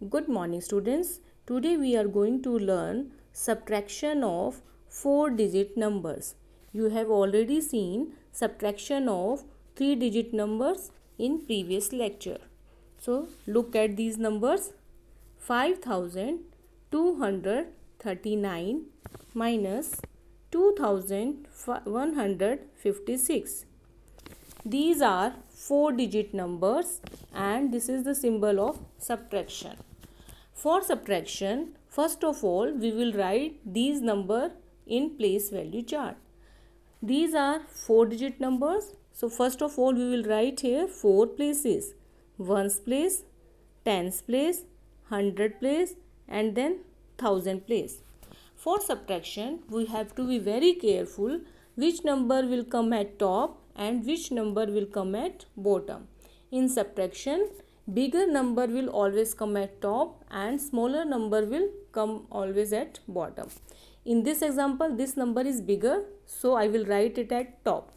Good morning, students. Today we are going to learn subtraction of 4-digit numbers. You have already seen subtraction of 3-digit numbers in previous lecture. So look at these numbers. 5239 minus 2156. These are 4-digit numbers and this is the symbol of subtraction. For subtraction, first of all, we will write these numbers in place value chart. These are 4-digit numbers. So first of all, we will write here 4 places. Ones place, tens place, hundred place and then thousand place. For subtraction, we have to be very careful which number will come at top and which number will come at bottom. In subtraction, bigger number will always come at top and smaller number will come always at bottom. In this example, this number is bigger, so I will write it at top.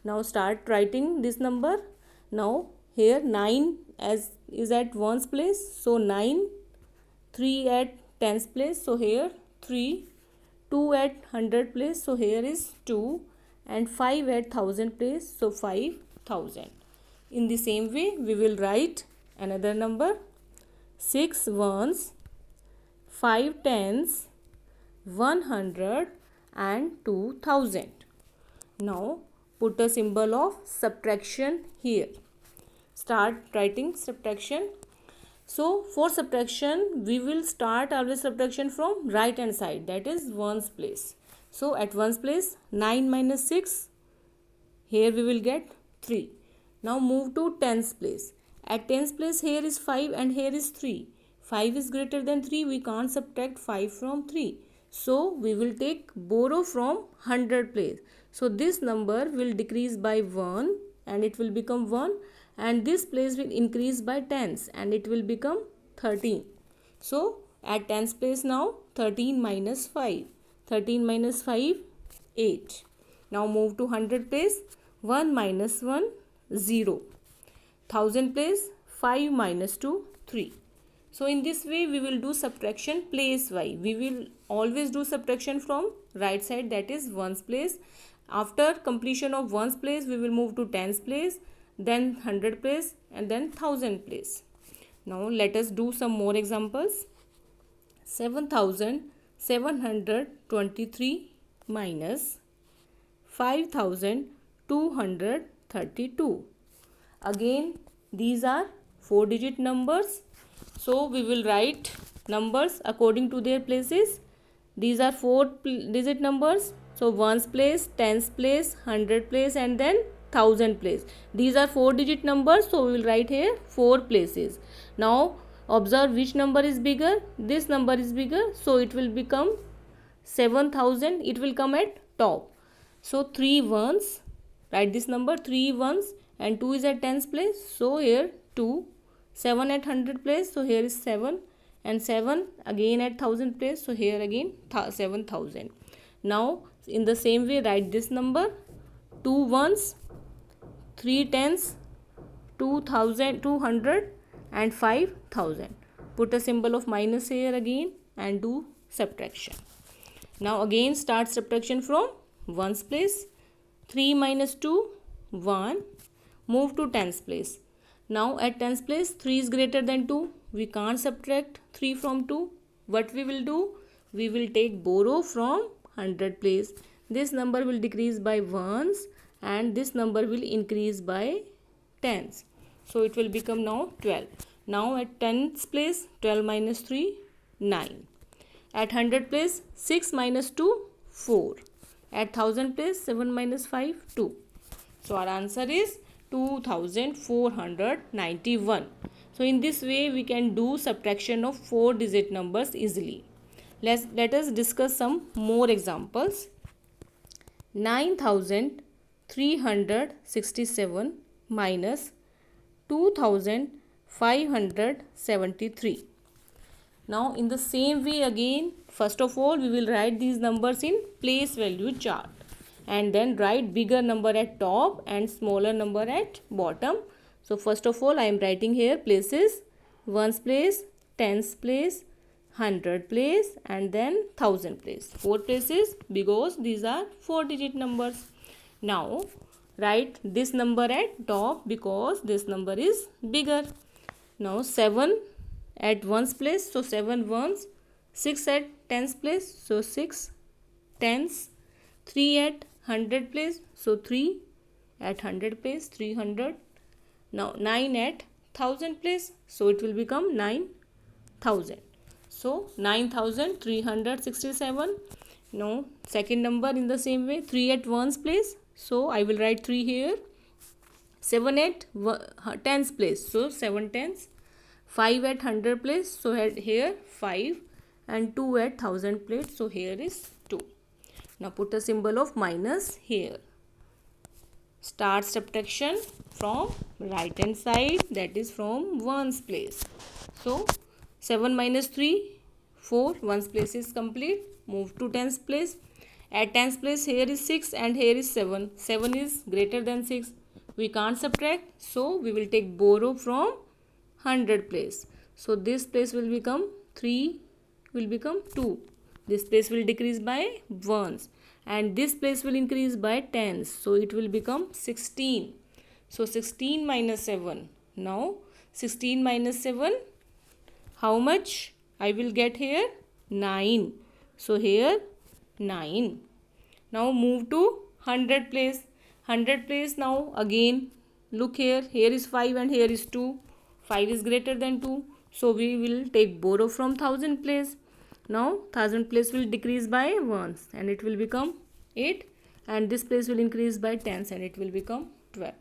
Now start writing this number. Now here 9 is at ones place, so 9, 3 at tens place, so here 3, 2 at hundred place, so here is 2 and 5 at thousand place, so 5000. In the same way, we will write another number 6 ones, 5 tens, 100 and 2000. Now put a symbol of subtraction here. Start writing subtraction. So for subtraction, we will start always subtraction from right hand side, that is ones place. So at ones place, 9 minus 6, here we will get 3. Now move to tens place. At tens place, here is 5 and here is 3. 5 is greater than 3, we can't subtract 5 from 3. So we will take borrow from hundred place. So this number will decrease by 1 and it will become 1 and this place will increase by tens and it will become 13. So at tens place now 13 minus 5. 13 minus 5, 8. Now move to hundred place. 1 minus 1, 0. Thousand place, 5 minus 2, 3. So in this way we will do subtraction place wise. We will always do subtraction from right side, that is ones place. After completion of ones place, we will move to tens place, then hundred place and then thousand place. Now let us do some more examples. 7723 minus 5232. Again, these are 4-digit numbers. So we will write numbers according to their places. These are 4-digit numbers. So ones place, tens place, hundred place and then thousand place. These are 4-digit numbers, so we will write here 4 places. Now observe which number is bigger. This number is bigger, so it will become 7000. It will come at top. So 3 ones, write this number 3 ones and 2 is at tens place, so here 2. 7 at hundred place, so here is 7 and 7 again at thousand place, so here again 7000. Now in the same way write this number 2 ones, 3 tens, 200 and 5000. Put a symbol of minus here again and do subtraction. Now again start subtraction from ones place. 3 minus 2, 1. Move to tens place. Now at tens place, 3 is greater than 2. We can't subtract 3 from 2. What we will do? We will take borrow from hundred place. This number will decrease by ones and this number will increase by tens. So it will become now 12. Now at tens place, 12 minus 3, 9. At hundred place, 6 minus 2, 4. At thousand place, 7 minus 5, 2. So our answer is 2491. So in this way we can do subtraction of 4-digit numbers easily. Let us discuss some more examples. 9367 minus 2573. Now in the same way again, first of all we will write these numbers in place value chart and then write bigger number at top and smaller number at bottom. So first of all I am writing here places. Ones place, tens place, hundred place, and then thousand place. 4 places because these are 4-digit numbers. Now write this number at top because this number is bigger. Now 7 at ones place, so 7 ones. 6 at tens place, so 6 tens. 3 at hundred place, so 3 at hundred place, 300. Now 9 at thousand place, so it will become 9,000. So 9,367. Now second number in the same way, 3 at ones place, so I will write 3 here. 7 at tens place, so 7 tens. 5 at hundred place, so here 5, and 2 at thousand place, so here is 2. Now put a symbol of minus here. Start subtraction from right hand side, that is from ones place. So 7 minus 3, 4, ones place is complete. Move to tens place. At tens place here is 6 and here is 7. 7 is greater than 6. We can't subtract, so we will take borrow from hundred place. So this place will become 3, will become 2. This place will decrease by ones, and this place will increase by tens, so it will become 16. So 16 minus 7. Now 16 minus 7, how much I will get here? 9. So here 9. Now move to hundred place. Hundred place, now again look here. Here is 5 and here is 2. 5 is greater than 2. So we will take borrow from thousand place. Now thousand place will decrease by ones and it will become 8, and this place will increase by tens and it will become 12.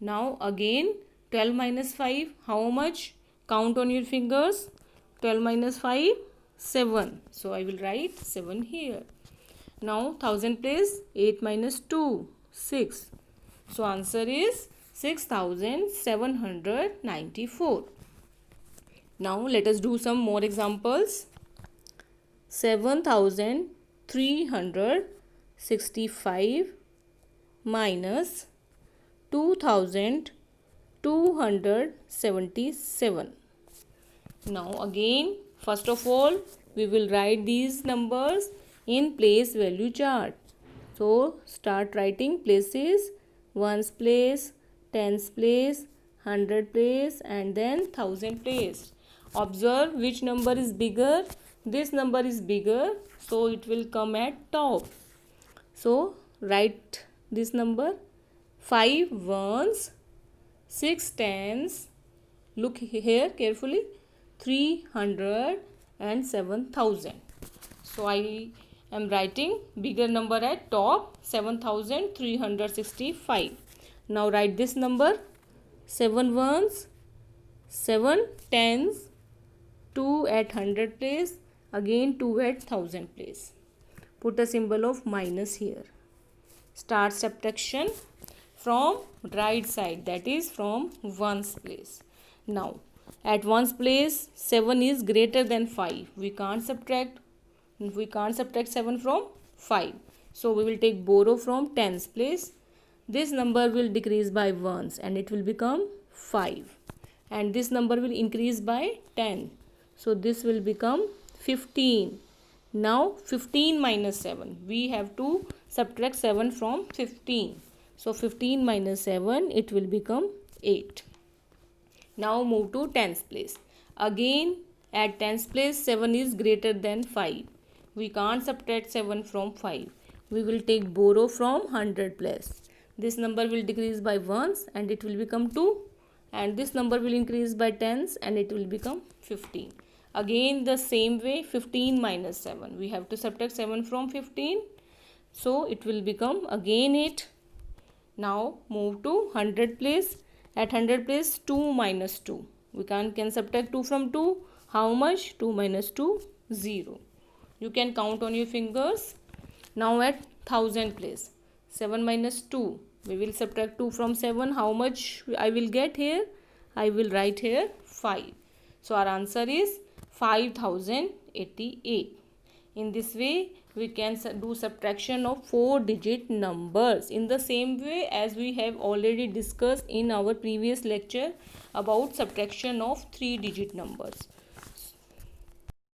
Now again 12 minus 5, how much? Count on your fingers. 12 minus 5, 7. So I will write 7 here. Now thousand place, 8 minus 2, 6. So answer is 6,794. Now let us do some more examples. 7,365 minus 2,277. Now again, first of all, we will write these numbers in place value chart. So start writing places, ones place, tens place, hundred place, and then thousand place. Observe which number is bigger. This number is bigger, so it will come at top. So write this number. 5 ones, 6 tens, look here carefully, 300 and 7,000. So I am writing bigger number at top, 7,365. Now write this number. 7 ones, 7 tens, 2 at hundred place, again 2 at thousand place. Put a symbol of minus here. Start subtraction from right side, that is from ones place. Now at ones place 7 is greater than 5. We can't subtract 7 from 5. So we will take borrow from tens place. This number will decrease by ones and it will become 5. And this number will increase by 10. So this will become 15. Now 15 minus 7. We have to subtract 7 from 15. So 15 minus 7, it will become 8. Now move to tens place. Again at tens place 7 is greater than 5. We can't subtract 7 from 5. We will take borrow from hundred place. This number will decrease by ones and it will become 2. And this number will increase by tens and it will become 15. Again the same way, 15 minus 7. We have to subtract 7 from 15. So it will become again 8. Now move to hundred place. At hundred place 2 minus 2. We can subtract 2 from 2. How much? 2 minus 2, 0. You can count on your fingers. Now at thousand place. 7 minus 2. We will subtract 2 from 7. How much I will get here? I will write here 5. So our answer is 5,088. In this way, we can do subtraction of 4-digit numbers in the same way as we have already discussed in our previous lecture about subtraction of 3-digit numbers.